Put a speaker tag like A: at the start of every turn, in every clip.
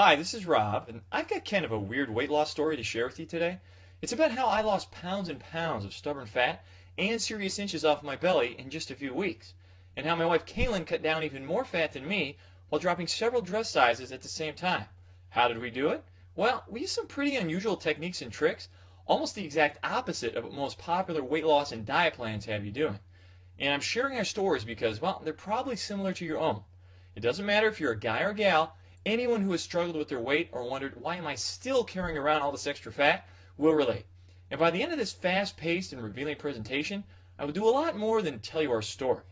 A: Hi, this is Rob, and I've got kind of a weird weight loss story to share with you today. It's about how I lost pounds and pounds of stubborn fat and serious inches off my belly in just a few weeks, and how my wife Kaylin cut down even more fat than me while dropping several dress sizes at the same time. How did we do it? Well, we used some pretty unusual techniques and tricks, almost the exact opposite of what most popular weight loss and diet plans have you doing. And I'm sharing our stories because, well, they're probably similar to your own. It doesn't matter if you're a guy or gal. Anyone who has struggled with their weight or wondered, why am I still carrying around all this extra fat, will relate. And by the end of this fast-paced and revealing presentation, I will do a lot more than tell you our story.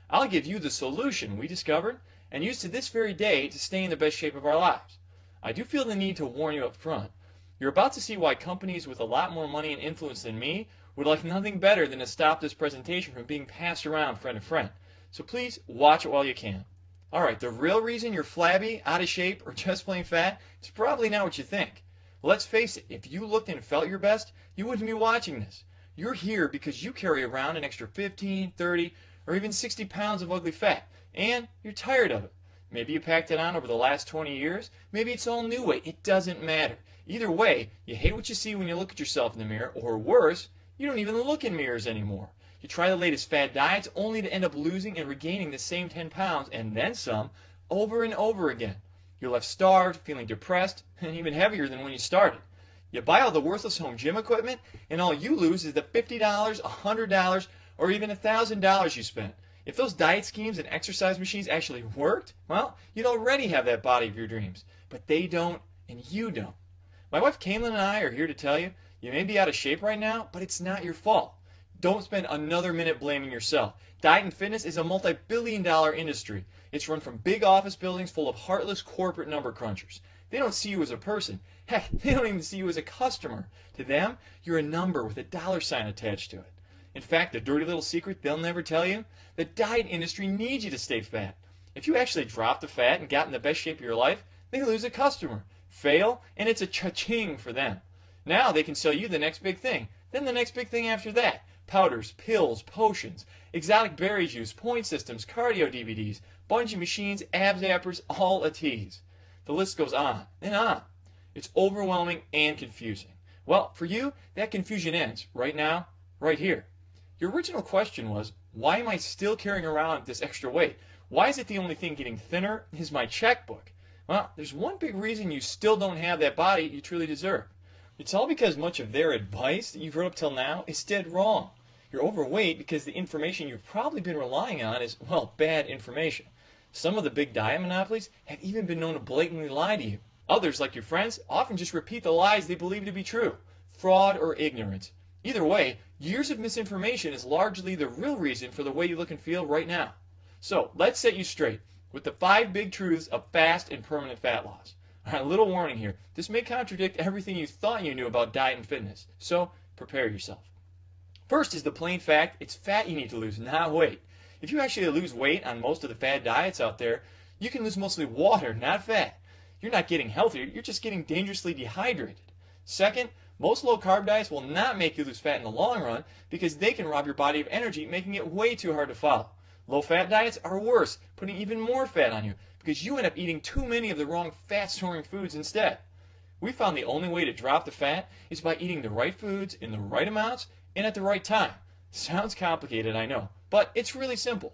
A: I'll give you the solution we discovered and use to this very day to stay in the best shape of our lives. I do feel the need to warn you up front. You're about to see why companies with a lot more money and influence than me would like nothing better than to stop this presentation from being passed around friend to friend. So please watch it while you can. Alright, the real reason you're flabby, out of shape, or just plain fat is probably not what you think. Let's face it, if you looked and felt your best, you wouldn't be watching this. You're here because you carry around an extra 15, 30, or even 60 pounds of ugly fat, and you're tired of it. Maybe you packed it on over the last 20 years, maybe it's all new weight, it doesn't matter. Either way, you hate what you see when you look at yourself in the mirror, or worse, you don't even look in mirrors anymore. You try the latest fad diets only to end up losing and regaining the same 10 pounds and then some over and over again. You're left starved, feeling depressed, and even heavier than when you started. You buy all the worthless home gym equipment, and all you lose is the $50, $100, or even $1,000 you spent. If those diet schemes and exercise machines actually worked, well, you'd already have that body of your dreams. But they don't, and you don't. My wife Kaylin and I are here to tell you, you may be out of shape right now, but it's not your fault. Don't spend another minute blaming yourself. Diet and fitness is a multi-billion-dollar industry. It's run from big office buildings full of heartless corporate number crunchers. They don't see you as a person. Heck, they don't even see you as a customer. To them, you're a number with a dollar sign attached to it. In fact, the dirty little secret they'll never tell you, the diet industry needs you to stay fat. If you actually drop the fat and got in the best shape of your life, they lose a customer, fail, and it's a cha-ching for them. Now they can sell you the next big thing, then the next big thing after that. Powders, pills, potions, exotic berry juice, point systems, cardio DVDs, bungee machines, abs appers, all a tease. The list goes on and on. It's overwhelming and confusing. Well, for you, that confusion ends right now, right here. Your original question was, why am I still carrying around this extra weight? Why is it the only thing getting thinner is my checkbook? Well, there's one big reason you still don't have that body you truly deserve. It's all because much of their advice that you've heard up till now is dead wrong. You're overweight because the information you've probably been relying on is, well, bad information. Some of the big diet monopolies have even been known to blatantly lie to you. Others, like your friends, often just repeat the lies they believe to be true. Fraud or ignorance. Either way, years of misinformation is largely the real reason for the way you look and feel right now. So, let's set you straight with the 5 big truths of fast and permanent fat loss. Alright, a little warning here. This may contradict everything you thought you knew about diet and fitness, so prepare yourself. First is the plain fact, it's fat you need to lose, not weight. If you actually lose weight on most of the fad diets out there, you can lose mostly water, not fat. You're not getting healthier, you're just getting dangerously dehydrated. Second, most low-carb diets will not make you lose fat in the long run because they can rob your body of energy, making it way too hard to follow. Low-fat diets are worse, putting even more fat on you because you end up eating too many of the wrong fat-storing foods instead. We found the only way to drop the fat is by eating the right foods in the right amounts and at the right time. Sounds complicated, I know, but it's really simple.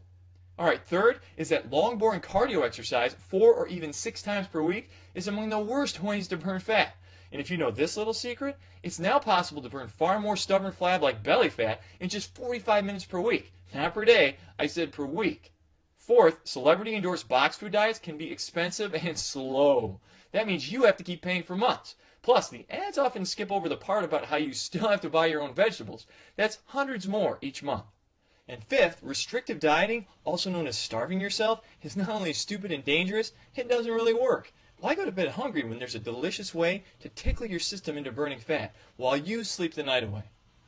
A: Alright, third is that long, boring cardio exercise 4 or even 6 times per week is among the worst ways to burn fat. And if you know this little secret, it's now possible to burn far more stubborn flab like belly fat in just 45 minutes per week. Not per day, I said per week. Fourth, celebrity-endorsed box food diets can be expensive and slow. That means you have to keep paying for months. Plus, the ads often skip over the part about how you still have to buy your own vegetables. That's hundreds more each month. And fifth, restrictive dieting, also known as starving yourself, is not only stupid and dangerous, it doesn't really work. Why go to bed hungry when there's a delicious way to tickle your system into burning fat while you sleep the night away?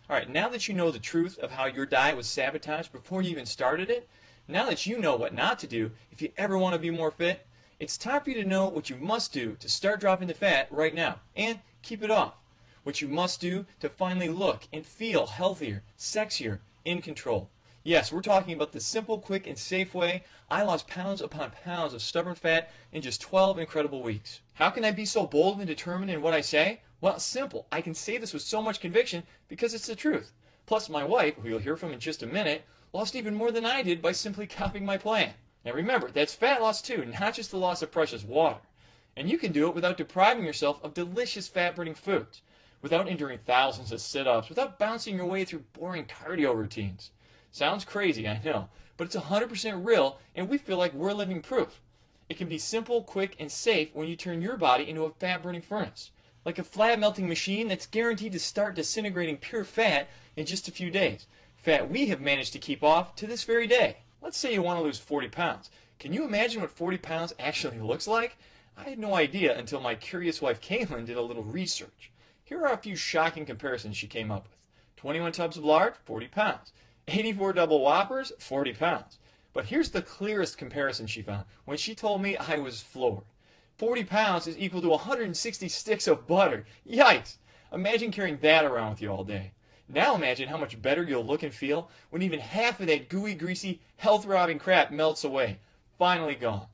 A: Alright, now that you know the truth of how your diet was sabotaged before you even started it, now that you know what not to do if you ever want to be more fit, it's time for you to know what you must do to start dropping the fat right now and keep it off. What you must do to finally look and feel healthier, sexier, in control. Yes, we're talking about the simple, quick, and safe way I lost pounds upon pounds of stubborn fat in just 12 incredible weeks. How can I be so bold and determined in what I say? Well, simple. I can say this with so much conviction because it's the truth. Plus, my wife, who you'll hear from in just a minute, lost even more than I did by simply copying my plan. Now remember, that's fat loss too, not just the loss of precious water. And you can do it without depriving yourself of delicious fat-burning foods, without enduring thousands of sit-ups, without bouncing your way through boring cardio routines. Sounds crazy, I know, but it's 100% real, and we feel like we're living proof. It can be simple, quick, and safe when you turn your body into a fat-burning furnace, like a flat-melting machine that's guaranteed to start disintegrating pure fat in just a few days. Fat we have managed to keep off to this very day. Let's say you want to lose 40 pounds. Can you imagine what 40 pounds actually looks like? I had no idea until my curious wife Caitlin did a little research. Here are a few shocking comparisons she came up with. 21 tubs of lard, 40 pounds. 84 double whoppers, 40 pounds. But here's the clearest comparison she found when she told me I was floored. 40 pounds is equal to 160 sticks of butter. Yikes! Imagine carrying that around with you all day. Now imagine how much better you'll look and feel when even half of that gooey, greasy, health-robbing crap melts away. Finally gone.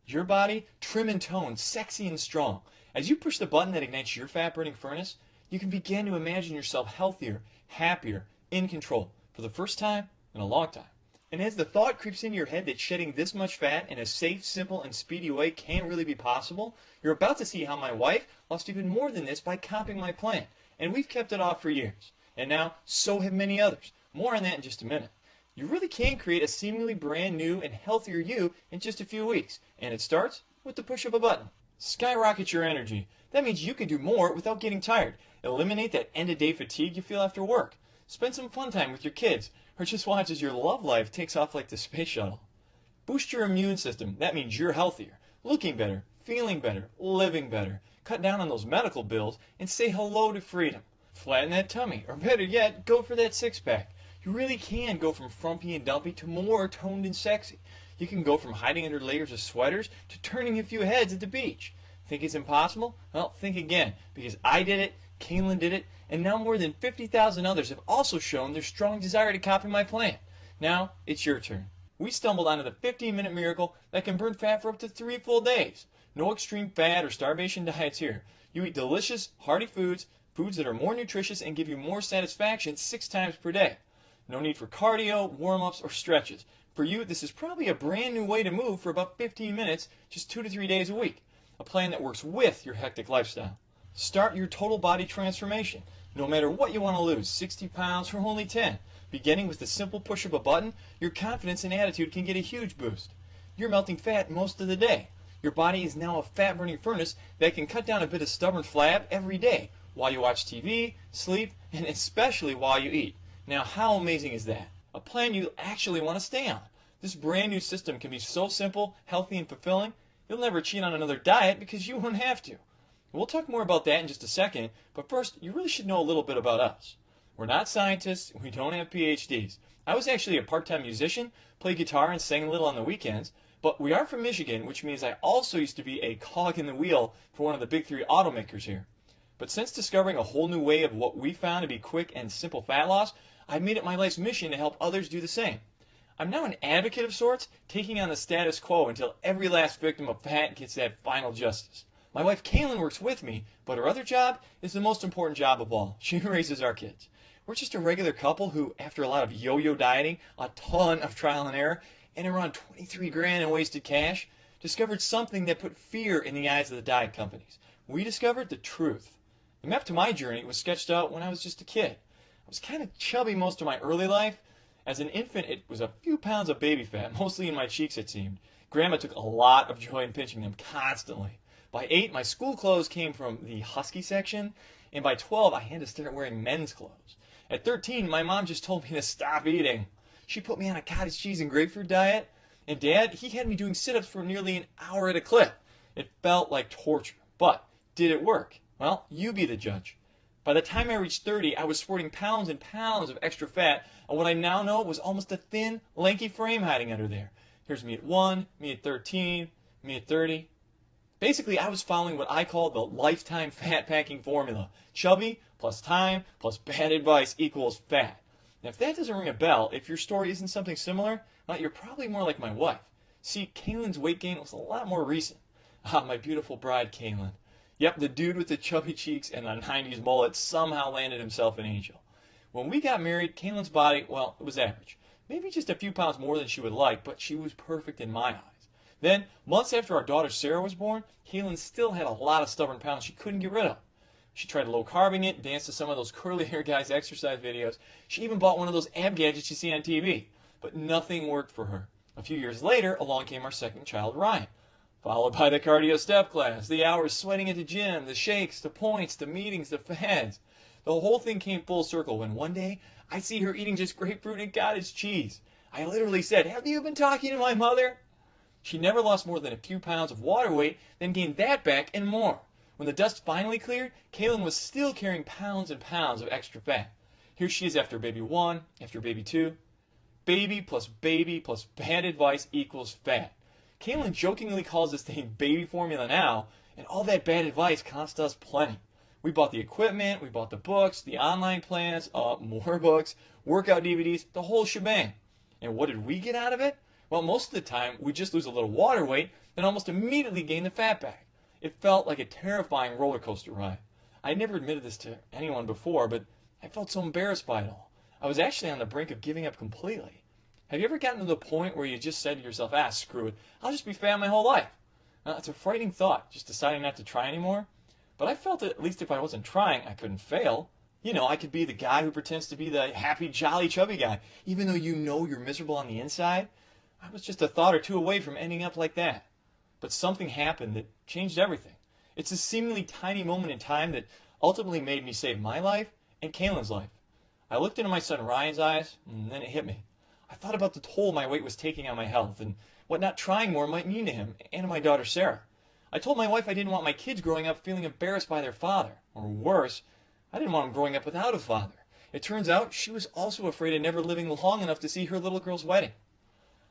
A: Your body, trim and toned, sexy and strong. As you push the button that ignites your fat-burning furnace, you can begin to imagine yourself healthier, happier, in control, for the first time in a long time. And as the thought creeps into your head that shedding this much fat in a safe, simple, and speedy way can't really be possible, you're about to see how my wife lost even more than this by copying my plan. And we've kept it off for years. And now, so have many others. More on that in just a minute. You really can create a seemingly brand new and healthier you in just a few weeks. And it starts with the push of a button. Skyrocket your energy. That means you can do more without getting tired. Eliminate that end-of-day fatigue you feel after work. Spend some fun time with your kids, or just watch as your love life takes off like the space shuttle. Boost your immune system. That means you're healthier, looking better, feeling better, living better. Cut down on those medical bills and say hello to freedom. Flatten that tummy, or better yet, go for that six-pack. You really can go from frumpy and dumpy to more toned and sexy. You can go from hiding under layers of sweaters to turning a few heads at the beach. Think it's impossible? Well, think again, because I did it, Caitlin did it, and now more than 50,000 others have also shown their strong desire to copy my plan. Now, it's your turn. We stumbled onto the 15-minute miracle that can burn fat for up to 3 full days. No extreme fat or starvation diets here. You eat delicious, hearty foods, foods that are more nutritious and give you more satisfaction 6 times per day. No need for cardio, warm-ups, or stretches. For you, this is probably a brand new way to move for about 15 minutes, just 2 to 3 days a week. A plan that works with your hectic lifestyle. Start your total body transformation. No matter what you want to lose, 60 pounds or only 10. Beginning with the simple push of a button, your confidence and attitude can get a huge boost. You're melting fat most of the day. Your body is now a fat-burning furnace that can cut down a bit of stubborn flab every day while you watch TV, sleep, and especially while you eat. Now, how amazing is that? A plan you actually want to stay on. This brand new system can be so simple, healthy, and fulfilling, you'll never cheat on another diet because you won't have to. We'll talk more about that in just a second, but first, you really should know a little bit about us. We're not scientists, we don't have PhDs. I was actually a part-time musician, played guitar and sang a little on the weekends, but we are from Michigan, which means I also used to be a cog in the wheel for one of the big 3 automakers here. But since discovering a whole new way of what we found to be quick and simple fat loss, I've made it my life's mission to help others do the same. I'm now an advocate of sorts, taking on the status quo until every last victim of fat gets that final justice. My wife Caitlin works with me, but her other job is the most important job of all. She raises our kids. We're just a regular couple who, after a lot of yo-yo dieting, a ton of trial and error, and around 23 grand in wasted cash, discovered something that put fear in the eyes of the diet companies. We discovered the truth. The map to my journey was sketched out when I was just a kid. I was kind of chubby most of my early life. As an infant, it was a few pounds of baby fat, mostly in my cheeks it seemed. Grandma took a lot of joy in pinching them constantly. By 8, my school clothes came from the husky section, and by 12, I had to start wearing men's clothes. At 13, my mom just told me to stop eating. She put me on a cottage cheese and grapefruit diet, and Dad, he had me doing sit-ups for nearly an hour at a clip. It felt like torture, but did it work? Well, you be the judge. By the time I reached 30, I was sporting pounds and pounds of extra fat, and what I now know was almost a thin, lanky frame hiding under there. Here's me at 1, me at 13, me at 30. Basically, I was following what I call the lifetime fat packing formula. Chubby plus time plus bad advice equals fat. Now, if that doesn't ring a bell, if your story isn't something similar, well, you're probably more like my wife. See, Kaylin's weight gain was a lot more recent. Ah, my beautiful bride, Kaylin. Yep, the dude with the chubby cheeks and the 90s mullet somehow landed himself an angel. When we got married, Kaylin's body, well, it was average. Maybe just a few pounds more than she would like, but she was perfect in my eyes. Then, months after our daughter Sarah was born, Kaylin still had a lot of stubborn pounds she couldn't get rid of. She tried low-carbing it, danced to some of those curly hair guys' exercise videos. She even bought one of those ab gadgets you see on TV. But nothing worked for her. A few years later, along came our second child, Ryan. Followed by the cardio step class, the hours sweating at the gym, the shakes, the points, the meetings, the fads. The whole thing came full circle when one day I see her eating just grapefruit and cottage cheese. I literally said, "Have you been talking to my mother?" She never lost more than a few pounds of water weight, then gained that back and more. When the dust finally cleared, Kaylin was still carrying pounds and pounds of extra fat. Here she is after baby 1, after baby 2. Baby plus bad advice equals fat. Kaylin jokingly calls this thing baby formula now, and all that bad advice cost us plenty. We bought the equipment, we bought the books, the online plans, more books, workout DVDs, the whole shebang. And what did we get out of it? Well, most of the time, we just lose a little water weight, then almost immediately gain the fat back. It felt like a terrifying roller coaster ride. I never admitted this to anyone before, but I felt so embarrassed by it all. I was actually on the brink of giving up completely. Have you ever gotten to the point where you just said to yourself, screw it, I'll just be fat my whole life? It's a frightening thought, just deciding not to try anymore. But I felt that at least if I wasn't trying, I couldn't fail. You know, I could be the guy who pretends to be the happy, jolly, chubby guy, even though you know you're miserable on the inside. I was just a thought or two away from ending up like that. But something happened that changed everything. It's a seemingly tiny moment in time that ultimately made me save my life and Kaylin's life. I looked into my son Ryan's eyes, and then it hit me. I thought about the toll my weight was taking on my health and what not trying more might mean to him and to my daughter Sarah. I told my wife I didn't want my kids growing up feeling embarrassed by their father. Or worse, I didn't want them growing up without a father. It turns out she was also afraid of never living long enough to see her little girl's wedding.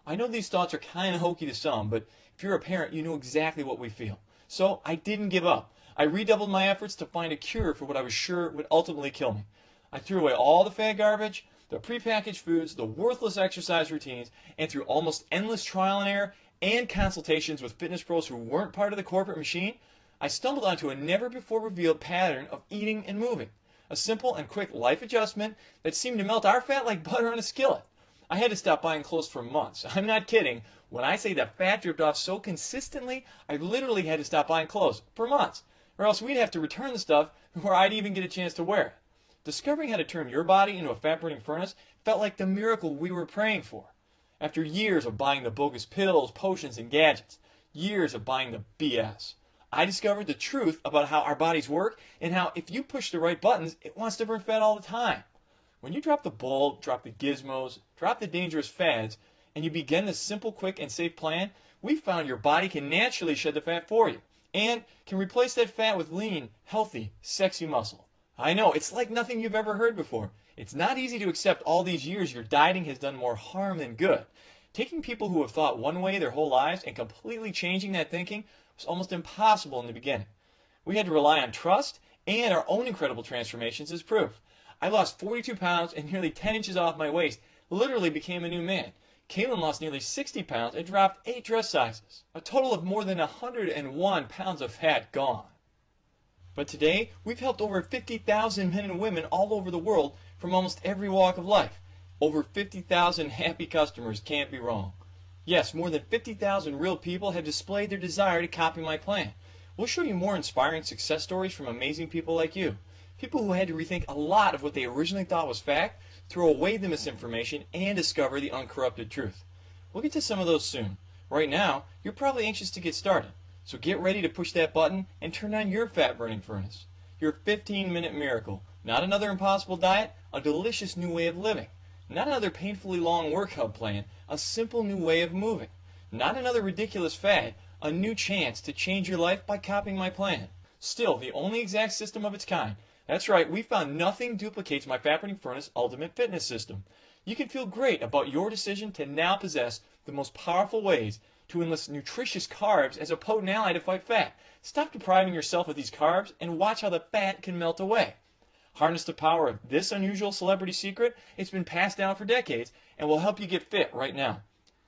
A: I know these thoughts are kind of hokey to some, but if you're a parent, you know exactly what we feel. So I didn't give up. I redoubled my efforts to find a cure for what I was sure would ultimately kill me. I threw away all the fat garbage, the prepackaged foods, the worthless exercise routines, and through almost endless trial and error and consultations with fitness pros who weren't part of the corporate machine, I stumbled onto a never-before-revealed pattern of eating and moving. A simple and quick life adjustment that seemed to melt our fat like butter on a skillet. I had to stop buying clothes for months. I'm not kidding. When I say the fat dripped off so consistently, I literally had to stop buying clothes for months. Or else we'd have to return the stuff before I'd even get a chance to wear it. Discovering how to turn your body into a fat-burning furnace felt like the miracle we were praying for. After years of buying the bogus pills, potions, and gadgets, years of buying the BS, I discovered the truth about how our bodies work and how if you push the right buttons, it wants to burn fat all the time. When you drop the ball, drop the gizmos, drop the dangerous fads, and you begin this simple, quick, and safe plan, we found your body can naturally shed the fat for you and can replace that fat with lean, healthy, sexy muscle. I know, it's like nothing you've ever heard before. It's not easy to accept all these years your dieting has done more harm than good. Taking people who have thought one way their whole lives and completely changing that thinking was almost impossible in the beginning. We had to rely on trust and our own incredible transformations as proof. I lost 42 pounds and nearly 10 inches off my waist, literally became a new man. Kaylin lost nearly 60 pounds and dropped 8 dress sizes. A total of more than 101 pounds of fat gone. But today, we've helped over 50,000 men and women all over the world from almost every walk of life. Over 50,000 happy customers can't be wrong. Yes, more than 50,000 real people have displayed their desire to copy my plan. We'll show you more inspiring success stories from amazing people like you. People who had to rethink a lot of what they originally thought was fact, throw away the misinformation, and discover the uncorrupted truth. We'll get to some of those soon. Right now, you're probably anxious to get started. So get ready to push that button and turn on your fat-burning furnace. Your 15-minute miracle. Not another impossible diet, a delicious new way of living. Not another painfully long workout plan, a simple new way of moving. Not another ridiculous fad, a new chance to change your life by copying my plan. Still, the only exact system of its kind. That's right, we found nothing duplicates my fat-burning furnace ultimate fitness system. You can feel great about your decision to now possess the most powerful ways to enlist nutritious carbs as a potent ally to fight fat. Stop depriving yourself of these carbs and watch how the fat can melt away. Harness the power of this unusual celebrity secret. It's been passed down for decades and will help you get fit right now.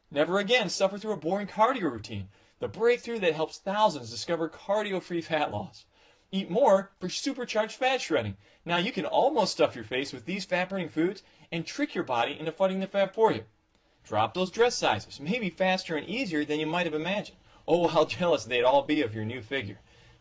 A: Never again suffer through a boring cardio routine. The breakthrough that helps thousands discover cardio-free fat loss. Eat more for supercharged fat shredding. Now you can almost stuff your face with these fat-burning foods and trick your body into fighting the fat for you. Drop those dress sizes, maybe faster and easier than you might have imagined. Oh, how jealous they'd all be of your new figure.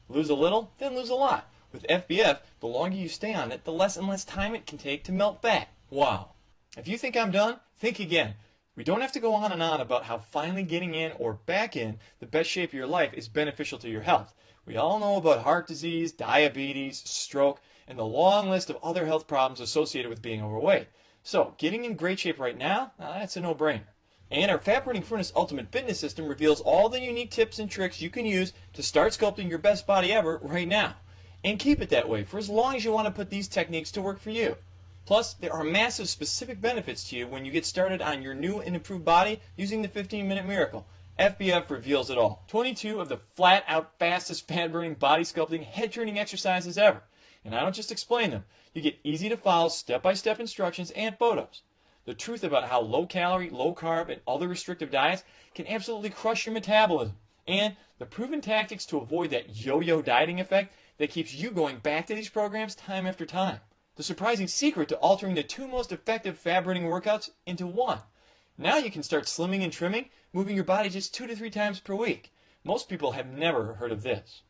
A: Lose a little, then lose a lot. With FBF, the longer you stay on it, the less and less time it can take to melt fat. Wow. If you think I'm done, think again. We don't have to go on and on about how finally getting in or back in the best shape of your life is beneficial to your health. We all know about heart disease, diabetes, stroke, and the long list of other health problems associated with being overweight. So, getting in great shape right now, that's a no-brainer. And our Fat Burning Furnace Ultimate Fitness System reveals all the unique tips and tricks you can use to start sculpting your best body ever right now. And keep it that way for as long as you want to put these techniques to work for you. Plus, there are massive specific benefits to you when you get started on your new and improved body using the 15-Minute Miracle. FBF reveals it all. 22 of the flat-out fastest fat-burning body sculpting head-turning exercises ever. And I don't just explain them. You get easy-to-follow step-by-step instructions and photos. The truth about how low-calorie, low-carb, and other restrictive diets can absolutely crush your metabolism. And the proven tactics to avoid that yo-yo dieting effect that keeps you going back to these programs time after time. The surprising secret to altering the two most effective fat-burning workouts into one. Now you can start slimming and trimming, moving your body just 2 to 3 times per week. Most people have never heard of this.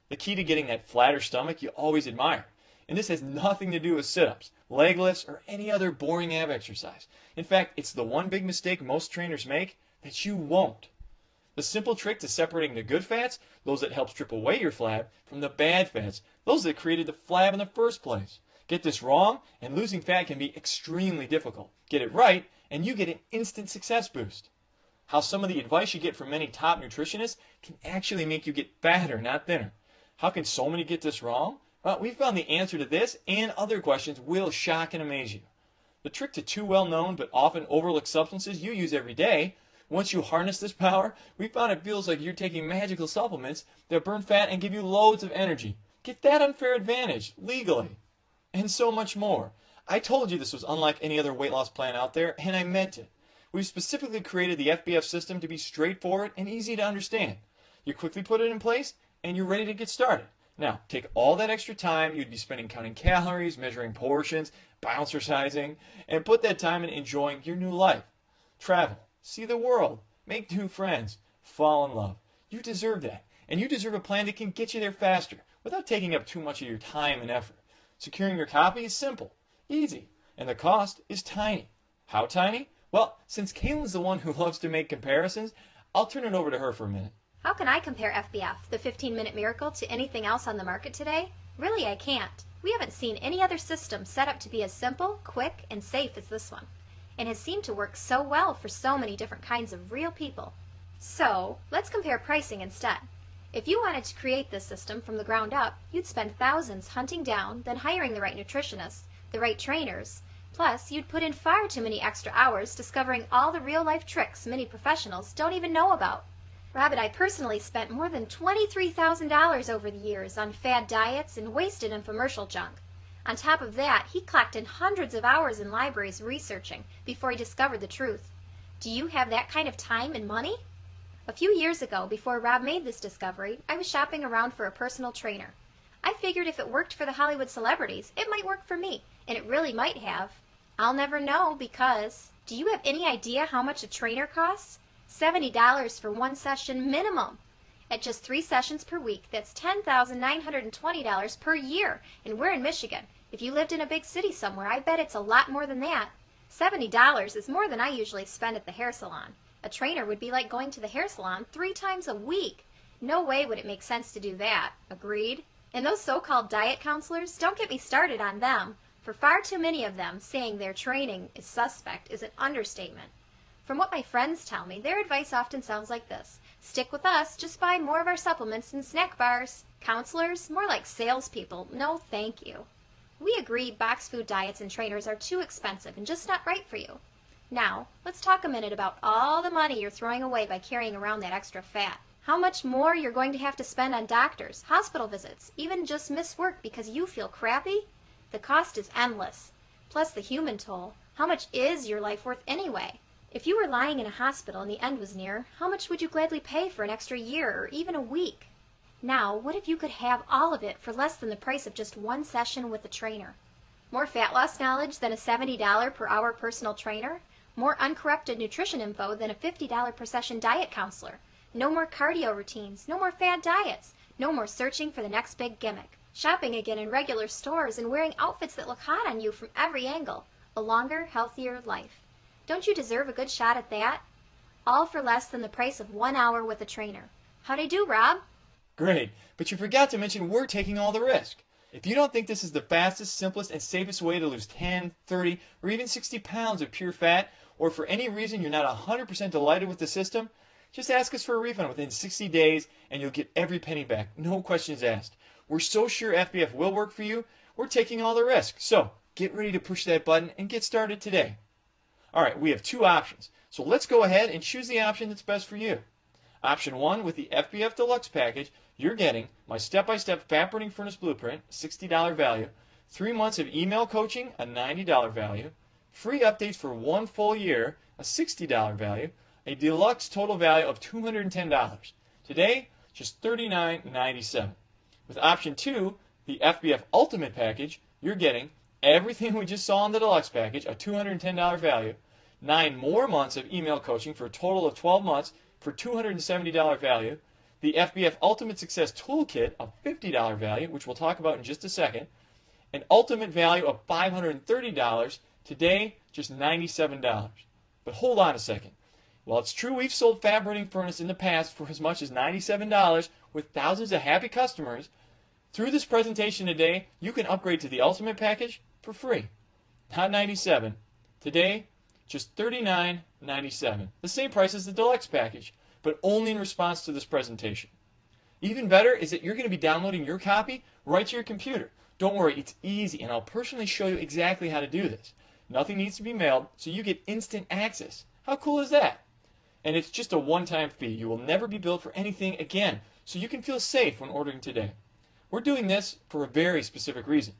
A: The key to getting that flatter stomach you always admire. And this has nothing to do with sit-ups, leg lifts, or any other boring ab exercise. In fact, it's the one big mistake most trainers make that you won't. The simple trick to separating the good fats, those that help strip away your flab, from the bad fats, those that created the flab in the first place. Get this wrong, and losing fat can be extremely difficult. Get it right, and you get an instant success boost. How some of the advice you get from many top nutritionists can actually make you get fatter, not thinner. How can so many get this wrong? Well, we found the answer to this and other questions will shock and amaze you. The trick to two well-known but often overlooked substances you use every day. Once you harness this power, we found it feels like you're taking magical supplements that burn fat and give you loads of energy. Get that unfair advantage, legally. And so much more. I told you this was unlike any other weight loss plan out there, and I meant it. We've specifically created the FBF system to be straightforward and easy to understand. You quickly put it in place, and you're ready to get started. Now, take all that extra time you'd be spending counting calories, measuring portions, bouncercising, and put that time in enjoying your new life. Travel, see the world, make new friends, fall in love. You deserve that, and you deserve a plan that can get you there faster without taking up too much of your time and effort. Securing your copy is simple, easy, and the cost is tiny. How tiny? Well, since Kaylin's the one who loves to make comparisons, I'll turn it over to her for a minute.
B: How can I compare FBF, the 15-Minute Miracle, to anything else on the market today? Really, I can't. We haven't seen any other system set up to be as simple, quick, and safe as this one, and has seemed to work so well for so many different kinds of real people. So, let's compare pricing instead. If you wanted to create this system from the ground up, you'd spend thousands hunting down, then hiring the right nutritionists, the right trainers. Plus, you'd put in far too many extra hours discovering all the real-life tricks many professionals don't even know about. Rob and I personally spent more than $23,000 over the years on fad diets and wasted infomercial junk. On top of that, he clocked in hundreds of hours in libraries researching before he discovered the truth. Do you have that kind of time and money? A few years ago, before Rob made this discovery, I was shopping around for a personal trainer. I figured if it worked for the Hollywood celebrities, it might work for me, and it really might have. I'll never know because... Do you have any idea how much a trainer costs? $70 for one session minimum. At just 3 sessions per week, that's $10,920 per year, and we're in Michigan. If you lived in a big city somewhere, I bet it's a lot more than that. $70 is more than I usually spend at the hair salon. A trainer would be like going to the hair salon 3 times a week. No way would it make sense to do that. Agreed? And those so-called diet counselors, don't get me started on them. For far too many of them, saying their training is suspect is an understatement. From what my friends tell me, their advice often sounds like this. Stick with us, just buy more of our supplements and snack bars. Counselors? More like salespeople. No thank you. We agree box food diets and trainers are too expensive and just not right for you. Now, let's talk a minute about all the money you're throwing away by carrying around that extra fat. How much more you're going to have to spend on doctors, hospital visits, even just miss work because you feel crappy? The cost is endless. Plus the human toll. How much is your life worth anyway? If you were lying in a hospital and the end was near, how much would you gladly pay for an extra year or even a week? Now, what if you could have all of it for less than the price of just one session with a trainer? More fat loss knowledge than a $70 per hour personal trainer? More uncorrupted nutrition info than a $50 per session diet counselor? No more cardio routines, no more fad diets, no more searching for the next big gimmick. Shopping again in regular stores and wearing outfits that look hot on you from every angle. A longer, healthier life. Don't you deserve a good shot at that? All for less than the price of 1 hour with a trainer. How'd I do, Rob?
A: Great, but you forgot to mention we're taking all the risk. If you don't think this is the fastest, simplest, and safest way to lose 10, 30, or even 60 pounds of pure fat, or for any reason you're not 100% delighted with the system, just ask us for a refund within 60 days and you'll get every penny back, no questions asked. We're so sure FBF will work for you, we're taking all the risk. So, get ready to push that button and get started today. Alright, we have two options, so let's go ahead and choose the option that's best for you. Option 1, with the FBF Deluxe package, you're getting my step-by-step fat burning furnace blueprint, $60 value, 3 months of email coaching, a $90 value, free updates for 1 full year, a $60 value, a deluxe total value of $210. Today, just $39.97. With option 2, the FBF Ultimate package, you're getting everything we just saw in the deluxe package, a $210 value, 9 more months of email coaching for a total of 12 months for $270 value, the FBF Ultimate Success Toolkit, a $50 value, which we'll talk about in just a second, an ultimate value of $530, today just $97. But hold on a second. While it's true we've sold Fat Burning Furnace in the past for as much as $97 with thousands of happy customers, through this presentation today, you can upgrade to the Ultimate package for free. Not $97. Today, just $39.97. The same price as the Deluxe package, but only in response to this presentation. Even better is that you're going to be downloading your copy right to your computer. Don't worry, it's easy, and I'll personally show you exactly how to do this. Nothing needs to be mailed, so you get instant access. How cool is that? And it's just a one-time fee. You will never be billed for anything again, so you can feel safe when ordering today. We're doing this for a very specific reason.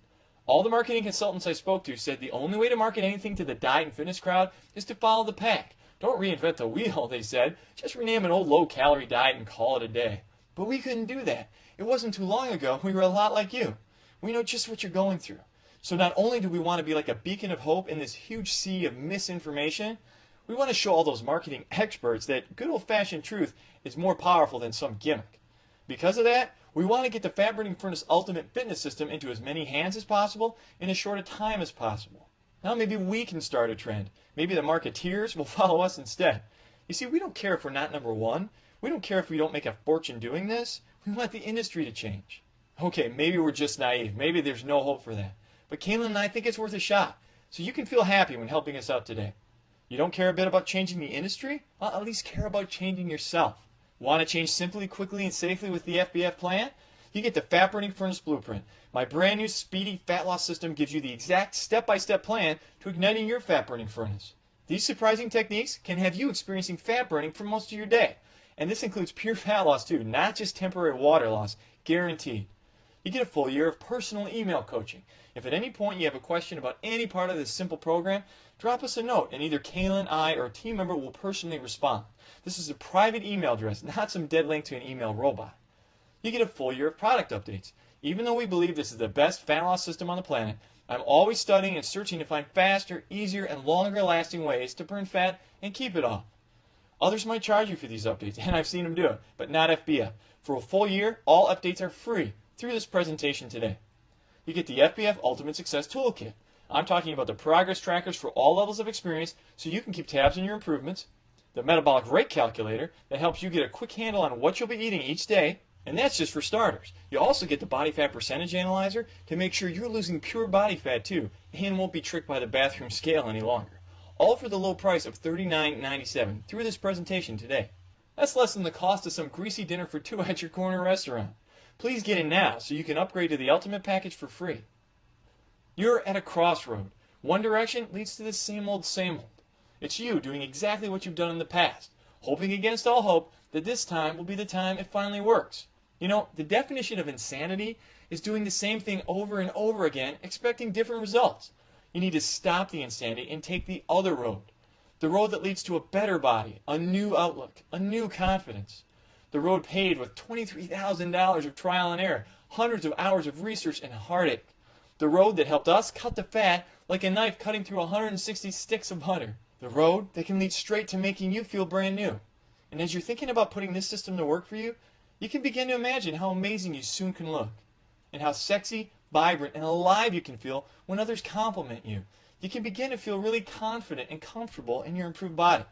A: All the marketing consultants I spoke to said the only way to market anything to the diet and fitness crowd is to follow the pack. Don't reinvent the wheel, they said. Just rename an old low-calorie diet and call it a day. But we couldn't do that. It wasn't too long ago. We were a lot like you. We know just what you're going through. So not only do we want to be like a beacon of hope in this huge sea of misinformation, we want to show all those marketing experts that good old-fashioned truth is more powerful than some gimmick. Because of that, we want to get the Fat Burning Furnace Ultimate Fitness System into as many hands as possible in as short a time as possible. Now maybe we can start a trend. Maybe the marketeers will follow us instead. You see, we don't care if we're not number one. We don't care if we don't make a fortune doing this. We want the industry to change. Okay, maybe we're just naive. Maybe there's no hope for that. But Kaylin and I think it's worth a shot. So you can feel happy when helping us out today. You don't care a bit about changing the industry? Well, at least care about changing yourself. Want to change simply, quickly, and safely with the FBF plan? You get the Fat Burning Furnace Blueprint. My brand new speedy fat loss system gives you the exact step-by-step plan to igniting your fat burning furnace. These surprising techniques can have you experiencing fat burning for most of your day. And this includes pure fat loss too, not just temporary water loss, guaranteed. You get a full year of personal email coaching. If at any point you have a question about any part of this simple program, drop us a note and either Kaylin, I, or a team member will personally respond. This is a private email address, not some dead link to an email robot. You get a full year of product updates. Even though we believe this is the best fat loss system on the planet, I'm always studying and searching to find faster, easier, and longer lasting ways to burn fat and keep it off. Others might charge you for these updates, and I've seen them do it, but not FBF. For a full year, all updates are free through this presentation today. You get the FBF Ultimate Success Toolkit. I'm talking about the progress trackers for all levels of experience so you can keep tabs on your improvements, the metabolic rate calculator that helps you get a quick handle on what you'll be eating each day, and that's just for starters. You also get the body fat percentage analyzer to make sure you're losing pure body fat too and won't be tricked by the bathroom scale any longer. All for the low price of $39.97 through this presentation today. That's less than the cost of some greasy dinner for two at your corner restaurant. Please get in now so you can upgrade to the Ultimate package for free. You're at a crossroad. One direction leads to the same old, same old. It's you doing exactly what you've done in the past, hoping against all hope that this time will be the time it finally works. You know, the definition of insanity is doing the same thing over and over again, expecting different results. You need to stop the insanity and take the other road. The road that leads to a better body, a new outlook, a new confidence. The road paved with $23,000 of trial and error, hundreds of hours of research and heartache. The road that helped us cut the fat like a knife cutting through 160 sticks of butter. The road that can lead straight to making you feel brand new. And as you're thinking about putting this system to work for you, you can begin to imagine how amazing you soon can look, and how sexy, vibrant, and alive you can feel when others compliment you. You can begin to feel really confident and comfortable in your improved body.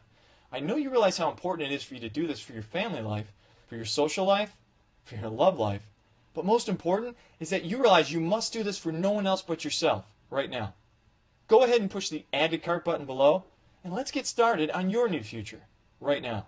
A: I know you realize how important it is for you to do this for your family life, for your social life, for your love life. But most important is that you realize you must do this for no one else but yourself right now. Go ahead and push the Add to Cart button below, and let's get started on your new future right now.